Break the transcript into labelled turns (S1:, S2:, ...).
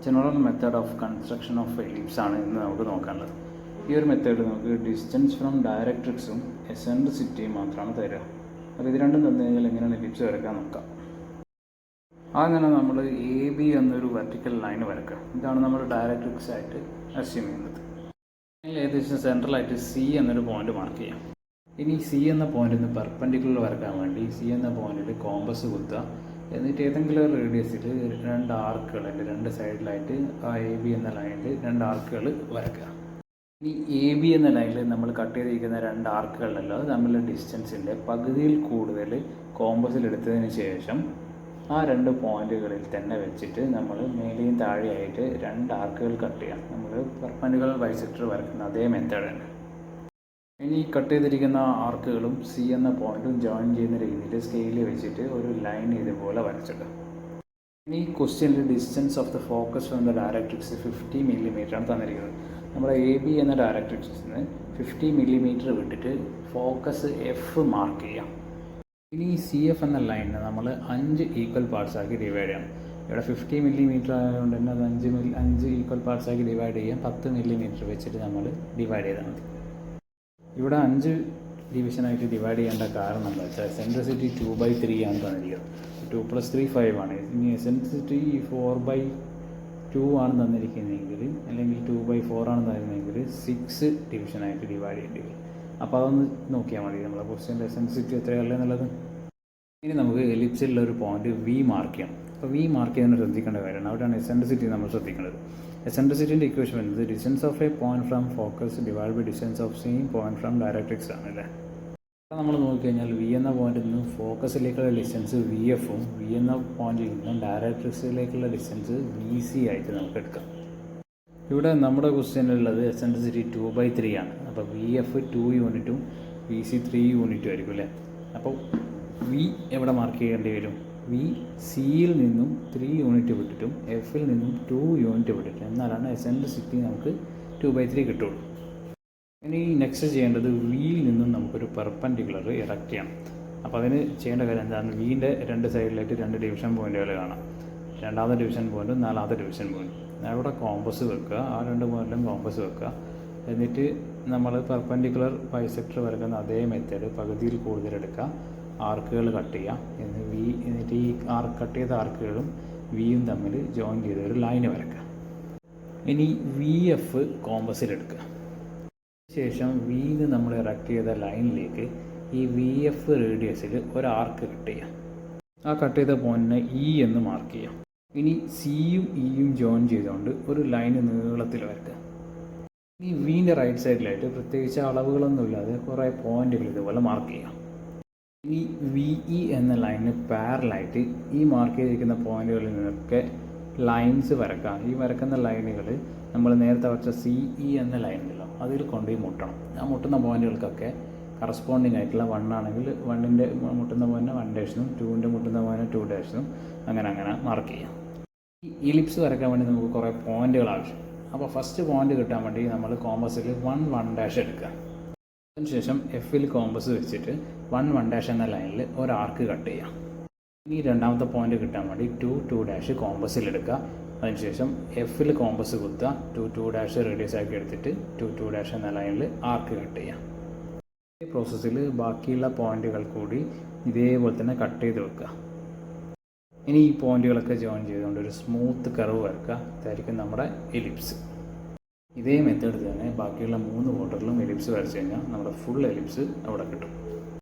S1: General method of construction of ellipse ആണ് ഇന്ന് നമുക്ക് നോക്കാനുള്ളത്. ഈ ഒരു മെത്തേഡ് നമുക്ക് ഡിസ്റ്റൻസ് ഫ്രം ഡയറക്ട്രിക്സും എസെൻട്രിസിറ്റിയും മാത്രമാണ് തരിക. അപ്പോൾ ഇത് രണ്ടും തന്നു കഴിഞ്ഞാൽ എങ്ങനെയാണ് എലിപ്സ് വരയ്ക്കാൻ നോക്കാം. അങ്ങനെ നമ്മൾ എ ബി എന്നൊരു വെർട്ടിക്കൽ ലൈൻ വരയ്ക്കുക. ഇതാണ് നമ്മൾ ഡയറക്ട്രിക്സ് ആയിട്ട് അസ്യൂം ചെയ്യുന്നത്. ഏകദേശം സെൻട്രലായിട്ട് സി എന്നൊരു പോയിന്റ് മാർക്ക് ചെയ്യാം. ഇനി സി എന്ന പോയിന്റിൽ നിന്ന് പെർപെൻഡിക്കുലർ വരയ്ക്കാൻ വേണ്ടി സി എന്ന പോയിന്റിൽ കോമ്പസ് കുത്തുക. എന്നിട്ട് ഏതെങ്കിലും ഒരു റേഡിയസിൽ രണ്ട് ആർക്കുകൾ അതിൻ്റെ രണ്ട് സൈഡിലായിട്ട് ആ എ ബി എന്ന ലൈനിൽ രണ്ട് ആർക്കുകൾ വരയ്ക്കുക. ഇനി എ ബി എന്ന ലൈനിൽ നമ്മൾ കട്ട് ചെയ്തിരിക്കുന്ന രണ്ട് ആർക്കുകളുണ്ടല്ലോ, അത് തമ്മിലുള്ള ഡിസ്റ്റൻസിൻ്റെ പകുതിയിൽ കൂടുതൽ കോമ്പസിലെടുത്തതിന് ശേഷം ആ രണ്ട് പോയിന്റുകളിൽ തന്നെ വെച്ചിട്ട് നമ്മൾ മേലെയും താഴെയായിട്ട് രണ്ട് ആർക്കുകൾ കട്ട് ചെയ്യാം. നമ്മൾ പെർപെൻഡിക്കുലർ ബൈസെക്ടർ വരയ്ക്കുന്ന അതേ മെത്തേഡ് തന്നെ. ഇനി കട്ട് ചെയ്തിരിക്കുന്ന ആർക്കുകളും സി എന്ന പോയിന്റും ജോയിൻ ചെയ്യുന്ന രീതിയിൽ സ്കെയിൽ വെച്ചിട്ട് ഒരു ലൈൻ ഇതുപോലെ വരച്ചിടുക. ഇനി ക്വസ്റ്റ്യനിൽ distance of the focus from the directrix 50 mm ആണ് തന്നിരിക്കുന്നത്. നമ്മുടെ എ ബി എന്ന ഡയറക്ട്രിക്സിന് 50 mm വിട്ടിട്ട് ഫോക്കസ് എഫ് മാർക്ക് ചെയ്യാം. ഇനി സി എഫ് എന്ന ലൈനിനെ നമ്മൾ 5 ഈക്വൽ പാർട്സ് ആക്കി ഡിവൈഡ് ചെയ്യണം. ഇവിടെ 50 mm ആയതുകൊണ്ട് തന്നെ അത് 5 ഈക്വൽ പാർട്സ് ആക്കി ഡിവൈഡ് ചെയ്യാം. 10 mm വെച്ചിട്ട് നമ്മൾ ഡിവൈഡ് ചെയ്താൽ മതി. ഇവിടെ 5 ഡിവിഷനായിട്ട് ഡിവൈഡ് ചെയ്യേണ്ട കാരണം എന്താ വെച്ചാൽ എസെൻട്രിസിറ്റി 2/3 ആണ് തന്നിരിക്കുന്നത്. 2 + 3 5 ആണ്. ഇനി എസെൻട്രിസിറ്റി 4/2 ആണ് തന്നിരിക്കുന്നതെങ്കിൽ, അല്ലെങ്കിൽ 2/4 ആണ് തന്നിരുന്നതെങ്കിൽ 6 ഡിവിഷനായിട്ട് ഡിവൈഡ് ചെയ്യേണ്ടി വരും. അപ്പോൾ അതൊന്ന് നോക്കിയാൽ മതി നമ്മളെ ക്വസ്റ്റ്യൻ്റെ എസെൻട്രിസിറ്റി എത്രയല്ലേ എന്നുള്ളത്. ഇനി നമുക്ക് എലിപ്സിലുള്ള ഒരു പോയിന്റ് വി മാർക്ക് ചെയ്യണം. അപ്പോൾ വി മാർക്ക് ചെയ്യുന്നത് ശ്രദ്ധിക്കേണ്ട കാര്യമാണ്. അവിടെയാണ് എസെൻട്രിസിറ്റി നമ്മൾ ശ്രദ്ധിക്കേണ്ടത്. എസെൻട്രിസിറ്റിൻ്റെ ഇക്വേഷൻ വരുന്നത് distance of a point from focus divide by distance of same point from directrix ആണ് അല്ലേ. അപ്പോൾ നമ്മൾ നോക്കിക്കഴിഞ്ഞാൽ വി എന്ന പോയിന്റിൽ നിന്ന് ഫോക്കസിലേക്കുള്ള ഡിസ്റ്റൻസ് വി എഫും വി എന്ന പോയിന്റിൽ നിന്നും ഡയറക്ട്രിക്സിലേക്കുള്ള ഡിസ്റ്റൻസ് വി സി ആയിട്ട് നമുക്ക് എടുക്കാം. ഇവിടെ നമ്മുടെ ക്വസ്റ്റ്യനിലുള്ളത് എസെൻട്രിസിറ്റി 2/3 ആണ്. അപ്പോൾ വി എഫ് 2 യൂണിറ്റും വി സി 3 യൂണിറ്റും ആയിരിക്കും അല്ലേ. അപ്പോൾ വി എവിടെ മാർക്ക് ചെയ്യേണ്ടി വരും? വി സിയിൽ നിന്നും 3 യൂണിറ്റ് വിട്ടിട്ടും എഫിൽ നിന്നും 2 യൂണിറ്റ് വിട്ടിട്ടും, എന്നാലാണ് എസെൻട്രിസിറ്റി നമുക്ക് 2/3 കിട്ടുള്ളൂ. ഇനി നെക്സ്റ്റ് ചെയ്യേണ്ടത് വിയിൽ നിന്നും നമുക്കൊരു പെർപെൻഡിക്കുലർ ഇറക്റ്റ് ചെയ്യണം. അപ്പോൾ അതിന് ചെയ്യേണ്ട കാര്യം എന്താണ്? വിൻ്റെ രണ്ട് സൈഡിലായിട്ട് 2 ഡിവിഷൻ പോയിന്റുകൾ കാണാം. രണ്ടാമത്തെ ഡിവിഷൻ പോയിന്റും നാലാമത്തെ ഡിവിഷൻ പോയിന്റും. അവിടെ കോമ്പസ് വെക്കുക. ആ 2 പോയിന്റിലും കോമ്പസ് വെക്കുക. എന്നിട്ട് നമ്മൾ പെർപെൻഡിക്കുലർ ബൈസെക്ടർ വരയ്ക്കുന്ന അതേ മെത്തേഡ് പകുതിയിൽ കൂടുതൽ എടുക്കുക. ആർക്കുകൾ കട്ട് ചെയ്യാം. എന്നിട്ട് ഈ കട്ട് ചെയ്ത ആർക്കുകളും വിയും തമ്മിൽ ജോയിൻ ചെയ്ത് ഒരു ലൈന് വരയ്ക്കുക. ഇനി വി എഫ് കോമ്പസിലെടുക്കുക. ശേഷം വിന്ന് നമ്മൾ ഇറക്റ്റ് ചെയ്ത ലൈനിലേക്ക് ഈ വി എഫ് റേഡിയസിൽ ഒരു ആർക്ക് കട്ട് ചെയ്യാം. ആ കട്ട് ചെയ്ത പോയിന്റിനെ ഇ എന്ന് മാർക്ക് ചെയ്യാം. ഇനി സിയും ഇയും ജോയിൻ ചെയ്തുകൊണ്ട് ഒരു ലൈന് നീളത്തിൽ വരയ്ക്കുക. ഇനി വിൻ്റെ റൈറ്റ് സൈഡിലായിട്ട് പ്രത്യേകിച്ച് അളവുകളൊന്നുമില്ലാതെ കുറേ പോയിന്റുകൾ ഇതുപോലെ മാർക്ക് ചെയ്യാം. ഇനി വി ഇ എന്ന ലൈനിന് പാരലായിട്ട് ഈ മാർക്ക് ചെയ്തിരിക്കുന്ന പോയിന്റുകളിൽ നിന്നൊക്കെ ലൈൻസ് വരക്കാം. ഈ വരക്കുന്ന ലൈനുകൾ നമ്മൾ നേരത്തെ വരച്ച സി ഇ എന്ന ലൈനുണ്ടല്ലോ, അതിൽ കൊണ്ടുപോയി മുട്ടണം. ആ മുട്ടുന്ന പോയിന്റുകൾക്കൊക്കെ കറസ്പോണ്ടിങ് ആയിട്ടുള്ള 1 ആണെങ്കിൽ 1ൻ്റെ മുട്ടുന്ന പോയിന്റ് 1 ഡാഷനും 2ൻ്റെ മുട്ടുന്ന പോയിന്റ് 2 ഡാഷനും അങ്ങനെ മാർക്ക് ചെയ്യാം. ഈ ഇലിപ്സ് വരയ്ക്കാൻ വേണ്ടി നമുക്ക് കുറേ പോയിന്റുകൾ ആവശ്യം. അപ്പോൾ ഫസ്റ്റ് പോയിന്റ് കിട്ടാൻ വേണ്ടി നമ്മൾ കോമ്പസിൽ 1 ഡാഷ് എടുക്കുക. അതിനുശേഷം എഫിൽ കോമ്പസ് വെച്ചിട്ട് 1 ഡാഷ് എന്ന ലൈനിൽ ഒരു ആർക്ക് കട്ട് ചെയ്യാം. ഇനി രണ്ടാമത്തെ പോയിന്റ് കിട്ടാൻ വേണ്ടി 2 ഡാഷ് കോമ്പസിൽ എടുക്കുക. അതിനുശേഷം എഫിൽ കോമ്പസ് കുത്തുക. 2 ഡാഷ് റേഡിയസ് ആക്കി എടുത്തിട്ട് 2 ഡാഷ് എന്ന ലൈനിൽ ആർക്ക് കട്ട് ചെയ്യാം. ഈ പ്രോസസ്സിൽ ബാക്കിയുള്ള പോയിന്റുകൾ കൂടി ഇതേപോലെ തന്നെ കട്ട് ചെയ്ത് വെക്കുക. ഇനി ഈ പോയിന്റുകളൊക്കെ ജോയിൻ ചെയ്തുകൊണ്ട് ഒരു സ്മൂത്ത് കർവ് വരക്കുക. ഇതായിരിക്കും നമ്മുടെ എലിപ്സ്. ഇതേ മെത്തേഡ് തന്നെ ബാക്കിയുള്ള 3 ക്വാർട്ടറിലും എലിപ്സ് വരച്ച് കഴിഞ്ഞാൽ നമ്മുടെ ഫുൾ എലിപ്സ് അവിടെ കിട്ടും.